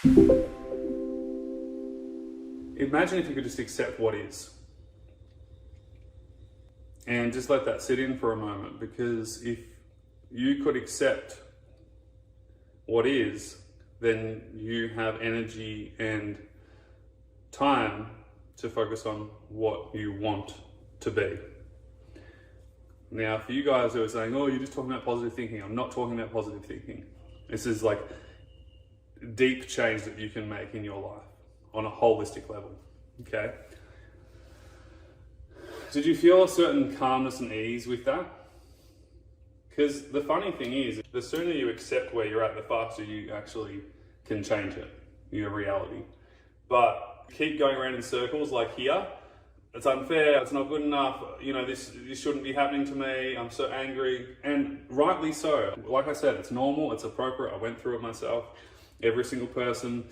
Imagine if you could just accept what is. And just let that sit in for a moment, because if you could accept what is, then you have energy and time to focus on what you want to be. Now, for you guys who are saying, oh, you're just talking about positive thinking, I'm not talking about positive thinking. This is like deep change that you can make in your life on a holistic level, okay? Did you feel a certain calmness and ease with that? Because the funny thing is, the sooner you accept where you're at, the faster you actually can change it, your reality. But keep going around in circles like here, it's unfair, it's not good enough, you know, this shouldn't be happening to me, I'm so angry, and rightly so. Like I said, it's normal, it's appropriate, I went through it myself. Every single person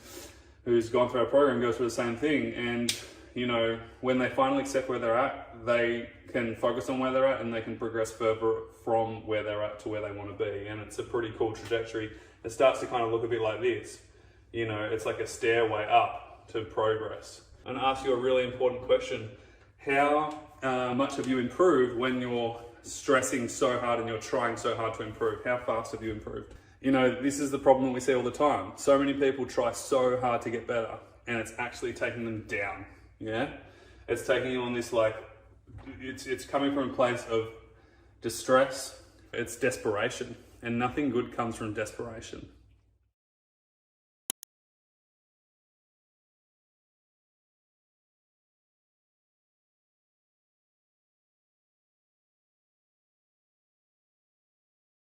who's gone through our program goes through the same thing, and you know, when they finally accept where they're at, they can focus on where they're at and they can progress further from where they're at to where they want to be. And it's a pretty cool trajectory. It starts to kind of look a bit like this. You know, it's like a stairway up to progress. And ask you a really important question. How much have you improved when you're stressing so hard and you're trying so hard to improve? How fast have you improved? You know, this is the problem we see all the time. So many people try so hard to get better and it's actually taking them down. Yeah, it's taking you on this, like, it's coming from a place of distress. It's desperation, and nothing good comes from desperation.